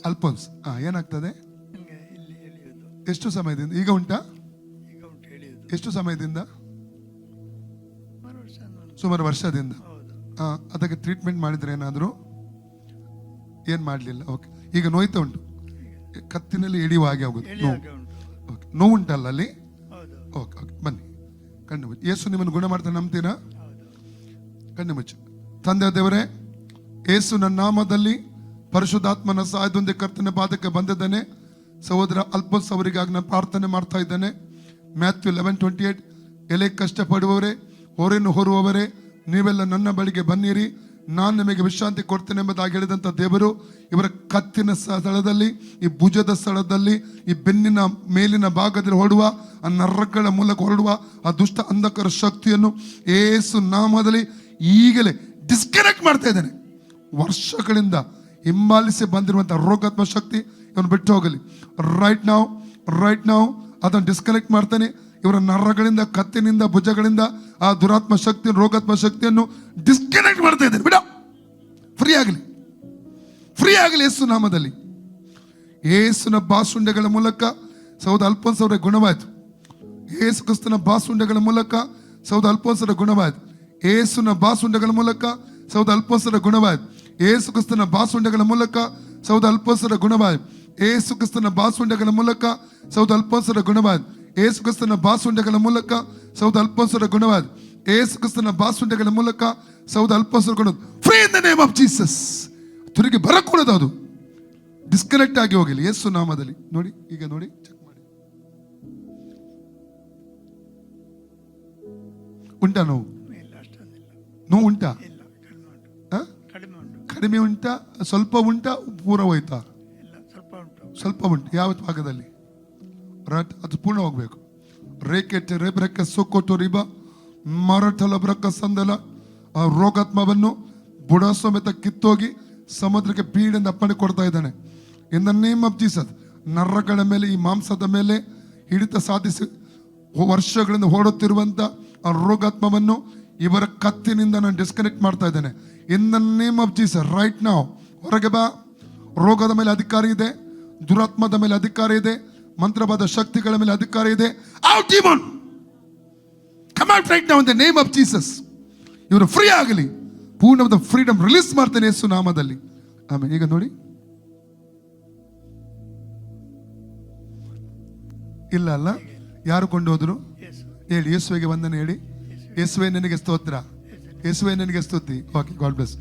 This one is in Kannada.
ಅಲ್ಫೋನ್ಸ್. ಏನಾಗ್ತದೆ? ನನಗೆ ಇಲ್ಲಿ ಎಳೆಯೋದು. ಎಷ್ಟು ಸಮಯದಿಂದ ಈಗ ಉಂಟಾ? ಈಗ ಉಂಟು ಎಳೆಯೋದು. ಎಷ್ಟು ಸಮಯದಿಂದ? ಸುಮಾರು ವರ್ಷ ಸುಮಾರು ವರ್ಷದಿಂದ. ಹೌದು. ಅದಕ್ಕೆ ಟ್ರೀಟ್ಮೆಂಟ್ ಮಾಡಿದ್ರೆ ಏನಾದರೂ? ಏನು ಮಾಡಲಿಲ್ಲ. ಓಕೆ, ಈಗ ನೋಯ್ತಾ ಉಂಟು, ಕತ್ತಿನಲ್ಲಿ ಎಳೆಯುವ ಹಾಗೆ ಆಗೋದು. ಎಳೆಯಾಗೆ ಉಂಟು. ಓಕೆ, ನೋವುಂಟಲ್ಲ ಅಲ್ಲಿ? ಹೌದು. ಓಕೆ ಓಕೆ, ಬನ್ನಿ. ಕಣ್ಣು ಮುಚ್ಚಿ. ಯೇಸು ನಿಮ್ಮನ್ನು ಗುಣ ಮಾಡ್ತಾನೆ, ನಂಬ್ತೀರಾ? ಹೌದು. ಕಣ್ಣು ಮುಚ್ಚು. ತಂದೆ ದೇವರೇ, ಯೇಸು ನನ್ನ ನಾಮದಲ್ಲಿ ಪರಿಶುದ್ಧಾತ್ಮನ ಸಹಾಯದೊಂದಿಗೆ ಕರ್ತನ ಪಾದಕ್ಕೆ ಬಂದಿದ್ದಾನೆ. ಸಹೋದರ ಅಲ್ಫೋನ್ಸ್ ಅವರಿಗಾಗಿ ನಾನು ಪ್ರಾರ್ಥನೆ ಮಾಡ್ತಾ ಇದ್ದೇನೆ. ಮ್ಯಾಥ್ಯೂ 11:28, ಎಲೆ ಕಷ್ಟಪಡುವವರೇ, ಹೊರೆಯನ್ನು ಹೊರುವವರೇ, ನೀವೆಲ್ಲ ನನ್ನ ಬಳಿಗೆ ಬನ್ನಿರಿ, ನಾನು ನಿಮಗೆ ವಿಶ್ರಾಂತಿ ಕೊಡ್ತೇನೆ ಎಂಬುದಾಗಿ ಹೇಳಿದಂಥ ದೇವರು ಇವರ ಕತ್ತಿನ ಸ್ಥಳದಲ್ಲಿ, ಈ ಭುಜದ ಸ್ಥಳದಲ್ಲಿ, ಈ ಬೆನ್ನಿನ ಮೇಲಿನ ಭಾಗದಲ್ಲಿ ಹೊರಡುವ ಆ ನರಗಳ ಮೂಲಕ ಹೊರಡುವ ಆ ದುಷ್ಟ ಅಂಧಕಾರ ಶಕ್ತಿಯನ್ನು ಯೇಸು ನಾಮದಲ್ಲಿ ಈಗಲೇ ಡಿಸ್ಕನೆಕ್ಟ್ ಮಾಡ್ತಾ ಇದ್ದೇನೆ. ವರ್ಷಗಳಿಂದ ಹಿಂಬಾಲಿಸಿ ಬಂದಿರುವಂಥ ರೋಗಾತ್ಮ ಶಕ್ತಿ ಇವನು ಬಿಟ್ಟು ಹೋಗಲಿ. ರೈಟ್ ನಾವು ಅದನ್ನು ಡಿಸ್ಕನೆಕ್ಟ್ ಮಾಡ್ತಾನೆ. ಇವರ ನರಗಳಿಂದ, ಕತ್ತಿನಿಂದ, ಭುಜಗಳಿಂದ ಆ ದುರಾತ್ಮ ಶಕ್ತಿ, ರೋಗಾತ್ಮ ಶಕ್ತಿಯನ್ನು ಡಿಸ್ಕನೆಕ್ಟ್ ಮಾಡ್ತಾ ಇದ್ದೇನೆ. ಬಿಡ, ಫ್ರೀ ಆಗಲಿ ಯೇಸು ನಾಮದಲ್ಲಿ. ಯೇಸುನ ಬಾಸುಂಡೆಗಳ ಮೂಲಕ ಸಹೋದರ ಅಲ್ಫೋನ್ಸ್ ಅವರ ಗುಣವಾಯಿತು. ಯೇಸು ಕ್ರಿಸ್ತನ ಬಾಸುಂಡೆಗಳ ಮೂಲಕ ಸಹೋದರ ಅಲ್ಫೋನ್ಸ್ ಅವರ ಗುಣವಾಯಿತು. ಯೇಸುನ ಬಾಸುಂಡೆಗಳ ಮೂಲಕ ಸಹೋದರ ಅಲ್ಫೋನ್ಸ್ ಅವರ ಗುಣವಾಯಿತು. ಯೇಸು ಕ್ರಿಸ್ತನ ಬಾಸುಂಡೆಗಳ ಮೂಲಕ ಸಹೋದರ ಅಲ್ಫೋನ್ಸ್ ಅವರ ಗುಣವಾಯಿತು. ಯೇಸು ಕ್ರಿಸ್ತನ ಬಾಸುಂಡೆಗಳ ಮೂಲಕ ಸಹೋದರ ಅಲ್ಫೋನ್ಸ್ ಅವರ ಗುಣವಾಯಿತು. ಯೇಸು ಕ್ರಿಸ್ತನ ಬಾಸುಂಡೆಗಳ ಮೂಲಕ ಸಹೋದರ ಅಲ್ಫೋನ್ಸ್ ಅವರ ಗುಣವಾಯಿತು. ಯೇಸು ಕ್ರಿಸ್ತನ ಬಾಸುಂಡೆಗಳ ಮೂಲಕ ಸಹೋದರ ಅಲ್ಫೋನ್ಸ್ ಅವರ ಗುಣ. Free in the name of Jesus. ತಿರುಗಿ ಬರಕೂಡದು, ಅದು ಡಿಸ್ಕನೆಕ್ಟ್ ಆಗಿ ಹೋಗಿಲ್ಲ ಯೇಸು ನಾಮದಲ್ಲಿ. ನೋಡಿ, ಈಗ ನೋಡಿ, ಚೆಕ್ ಮಾಡಿ. ಉಂಟಾ ನೋವು? ಇಲ್ಲ, ಅಷ್ಟೊಂದಿಲ್ಲ. ನೋವು ಉಂಟಾ? ಇಲ್ಲ, ಕಡಿಮೆ ಉಂಟು. ಕಡಿಮೆ ಉಂಟು. ಕಡಿಮೆ ಉಂಟಾ? ಸ್ವಲ್ಪ ಉಂಟಾ? ಪೂರ ಹೋಯ್ತಾ? ಇಲ್ಲ, ಸ್ವಲ್ಪ ಉಂಟು. ಸ್ವಲ್ಪ ಉಂಟು. ಯಾವ ಭಾಗದಲ್ಲಿ? ರಟ್, ಅದು ಪೂರ್ಣ ಹೋಗ್ಬೇಕು. ರೇಕೆಟ್ ರೇಬ್ರಕ್ಕ ಸೊಕ್ಕೋಟು ರಿಬ ಮರಟಲ ಬ್ರಕ್ಕ ಸಂದಲ ಆ ರೋಗಾತ್ಮವನ್ನು ಬುಡ ಸಮೇತ ಕಿತ್ತೋಗಿ ಸಮುದ್ರಕ್ಕೆ ಪೀಡೆಂದು ಅಪ್ಪಣೆ ಕೊಡ್ತಾ ಇದ್ದಾನೆ. In the name of Jesus. ನರಗಳ ಮೇಲೆ, ಈ ಮಾಂಸದ ಮೇಲೆ ಹಿಡಿತ ಸಾಧಿಸಿ ವರ್ಷಗಳಿಂದ ಓಡುತ್ತಿರುವಂತ ಆ ರೋಗಾತ್ಮವನ್ನು ಇವರ ಕತ್ತಿನಿಂದ ನಾನು ಡಿಸ್ಕನೆಕ್ಟ್ ಮಾಡ್ತಾ ಇದ್ದೇನೆ. In the name of Jesus. Right ನಾವು ಹೊರಗೆ ಬಾ. ರೋಗದ ಮೇಲೆ ಅಧಿಕಾರ ಇದೆ, ದುರಾತ್ಮದ ಮೇಲೆ ಅಧಿಕಾರ ಇದೆ, ಮಂತ್ರವಾದ ಶಕ್ತಿಗಳ ಮೇಲೆ ಅಧಿಕಾರ ಇದೆ. Out demon, come out right now in the name of Jesus. ಇವರು ಫ್ರೀ ಆಗಲಿ. ಪೂರ್ಣವಾದ ಫ್ರೀಡಮ್ ರಿಲೀಸ್ ಮಾಡ್ತೇನೆ ಯೇಸು ನಾಮದಲ್ಲಿ. ಆಮೇಲೆ ಈಗ ನೋಡಿ, ಇಲ್ಲ ಅಲ್ಲ, ಯಾರು ಕೊಂಡು ಹೋದ್ರು? ಹೇಳಿ, ಯೇಸುವಿಗೆ ವಂದನೆ ಹೇಳಿ. ಯೇಸುವೆ ನಿನಗೆ ಸ್ತೋತ್ರ, ಯೇಸುವೆ ನಿನಗೆ ಸ್ತುತಿ. Okay, god bless.